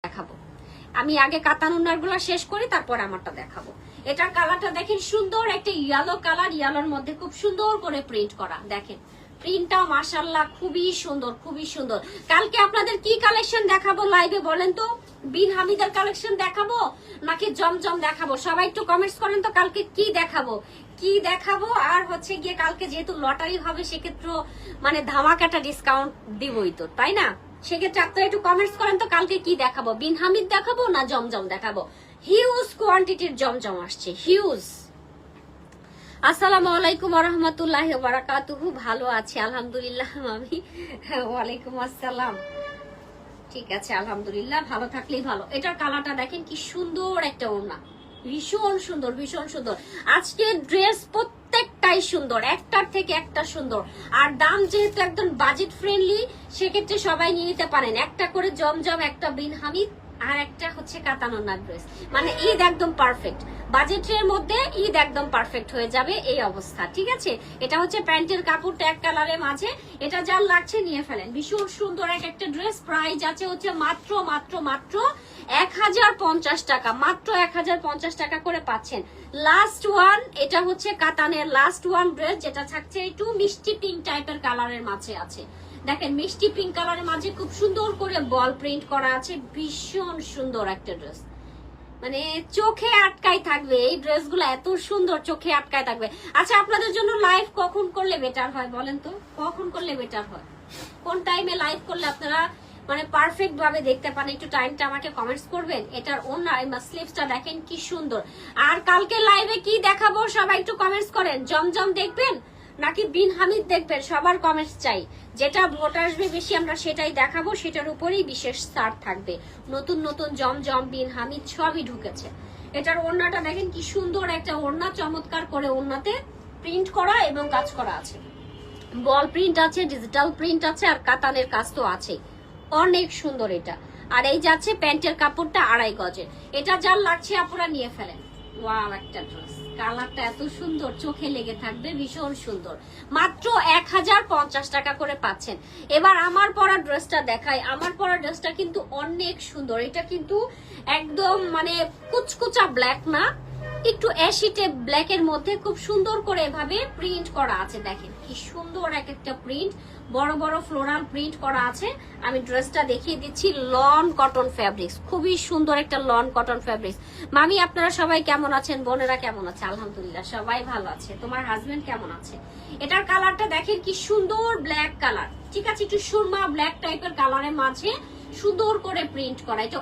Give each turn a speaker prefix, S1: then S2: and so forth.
S1: দেখাবো। আমি আগে কাতানুনার গুলো শেষ করি, তারপর আমারটা দেখাবো। এটার কালারটা দেখেন, সুন্দর একটা ইয়েলো কালার, ইয়েলোর মধ্যে খুব সুন্দর করে প্রিন্ট করা। দেখেন প্রিন্টটা মাশাআল্লাহ খুবই সুন্দর, খুবই সুন্দর। কালকে আপনাদের কি কালেকশন দেখাবো লাইভে বলেন তো? বিন হামিদের কালেকশন দেখাবো নাকি জমজম দেখাবো? সবাই একটু কমেন্টস করেন তো, কালকে কি দেখাবো, কি দেখাবো। আর হচ্ছে গিয়ে কালকে যেহেতু লটারি হবে, সেক্ষেত্রে মানে ধামাকাটা ডিসকাউন্ট দিবই তো, তাই না? সেক্ষেত্রে আপনারা একটু কমেন্টস করেন তো, কালকে কি দেখাবো, বিন হামিদ দেখাবো না জমজম দেখাবো? হিউজ কোয়ান্টিটির জমজম আসছে, হিউজ। আসসালামু আলাইকুম ওয়া রাহমাতুল্লাহি ওয়া বারাকাতুহু। ভালো আছি আলহামদুলিল্লাহ মামি। ওয়ালাইকুম আসসালাম। ঠিক আছে আলহামদুলিল্লাহ, ভালো থাকলেই ভালো। এটার কালারটা দেখেন কি সুন্দর একটা ওড়না, ভীষণ সুন্দর, ভীষণ সুন্দর। আজকে ড্রেস প্রত্যেকটাই সুন্দর, একটার থেকে একটা সুন্দর। আর দাম যেহেতু একদম বাজেট ফ্রেন্ডলি, সেক্ষেত্রে সবাই নিয়ে নিতে পারেন। একটা করে জমজম, একটা বিন হামিদ, আর একটা হচ্ছে কাতানোনা ড্রেস। মানে ঈদ একদম পারফেক্ট, বাজেটের মধ্যে ঈদ একদম পারফেক্ট হয়ে যাবে এই অবস্থা। ঠিক আছে, এটা হচ্ছে প্যান্টের কাপড় ট্যাগ কালারের মাঝে। এটা যার লাগছে নিয়ে ফেলেন, ভীষণ সুন্দর একটা ড্রেস। প্রাইস আছে হচ্ছে মাত্র মাত্র মাত্র 1050 টাকা, মাত্র 1050 টাকা করে পাচ্ছেন। লাস্ট ওয়ান, এটা হচ্ছে কাতানের লাস্ট ওয়ান ড্রেস, যেটা থাকছে একটু মিষ্টি পিঙ্ক টাইপের কালারের মাঝে আছে। দেখেন মিষ্টি পিঙ্ক কালারের মাঝে খুব সুন্দর করে বল প্রিন্ট করা আছে, ভীষণ সুন্দর একটা ড্রেস। মানে চোখে আটকায় থাকবে এই ড্রেসগুলো, এত সুন্দর, চোখে আটকায় থাকবে। আচ্ছা, আপনাদের জন্য লাইভ কখন করলে বেটার হয় বলেন তো? কখন করলে বেটার হয়, কোন টাইমে লাইভ করলে আপনারা মানে পারফেক্ট ভাবে দেখতে পান? একটু টাইমটা আমাকে কমেন্টস করবেন। এটার ওন্না স্লিভসটা দেখেন কি সুন্দর। আর কালকে লাইভে কি দেখাবো সবাই একটু কমেন্টস করেন। জমজম দেখবেন নাকি বিন হামিদ দেখবেন? সবার কমেন্টস চাই। যেটা ভোট আসবে বেশি আমরা সেটাই দেখাবো, সেটার উপরেই বিশেষ ছাড় থাকবে। নতুন নতুন জমজম, বিন হামিদ সবই ঢুকেছে। এটার ওড়নাটা দেখেন কি সুন্দর একটা ওড়না, চমৎকার করে ওড়নাতে প্রিন্ট করা এবং কাজ করা আছে। বল প্রিন্ট আছে, ডিজিটাল প্রিন্ট আছে, আর কাতানের কাজ তো আছেই। অনেক সুন্দর এটা। আর এই যাচ্ছে প্যান্টের কাপড়টা 2.5 গজের। এটা যার লাগছে আপনারা নিয়ে ফেলেন। ওয়াও, একটা ড্রেস, কালারটা এত সুন্দর, চোখে লেগে থাকবে, ভীষণ সুন্দর। মাত্র 1050 টাকা করে পাচ্ছেন। এবার আমার পরা ড্রেসটা দেখাই। আমার পরা ড্রেসটা কিন্তু অনেক সুন্দর। এটা কিন্তু একদম মানে কুচকুচা ব্ল্যাক না, একটু অ্যাশিটে ব্ল্যাক এর মধ্যে খুব সুন্দর করে এভাবে প্রিন্ট করা আছে। দেখেন কি সুন্দর একটা প্রিন্ট, বড় বড় ফ্লোরাল প্রিন্ট করা আছে। আমি ড্রেসটা দেখিয়ে দিচ্ছি। লন কটন ফ্যাব্রিক্স, খুবই সুন্দর একটা লন কটন ফ্যাব্রিক্স। মামি আপনারা সবাই কেমন আছেন? বোনেরা কেমন আছে? আলহামদুলিল্লাহ সবাই ভালো আছে। তোমার হাজবেন্ড কেমন আছে? এটার কালারটা দেখেন কি সুন্দর, ব্ল্যাক কালার। ঠিক আছে, একটু সুরমা ব্ল্যাক টাইপের কালারের মাঝে সুন্দর করে প্রিন্ট করা। এটা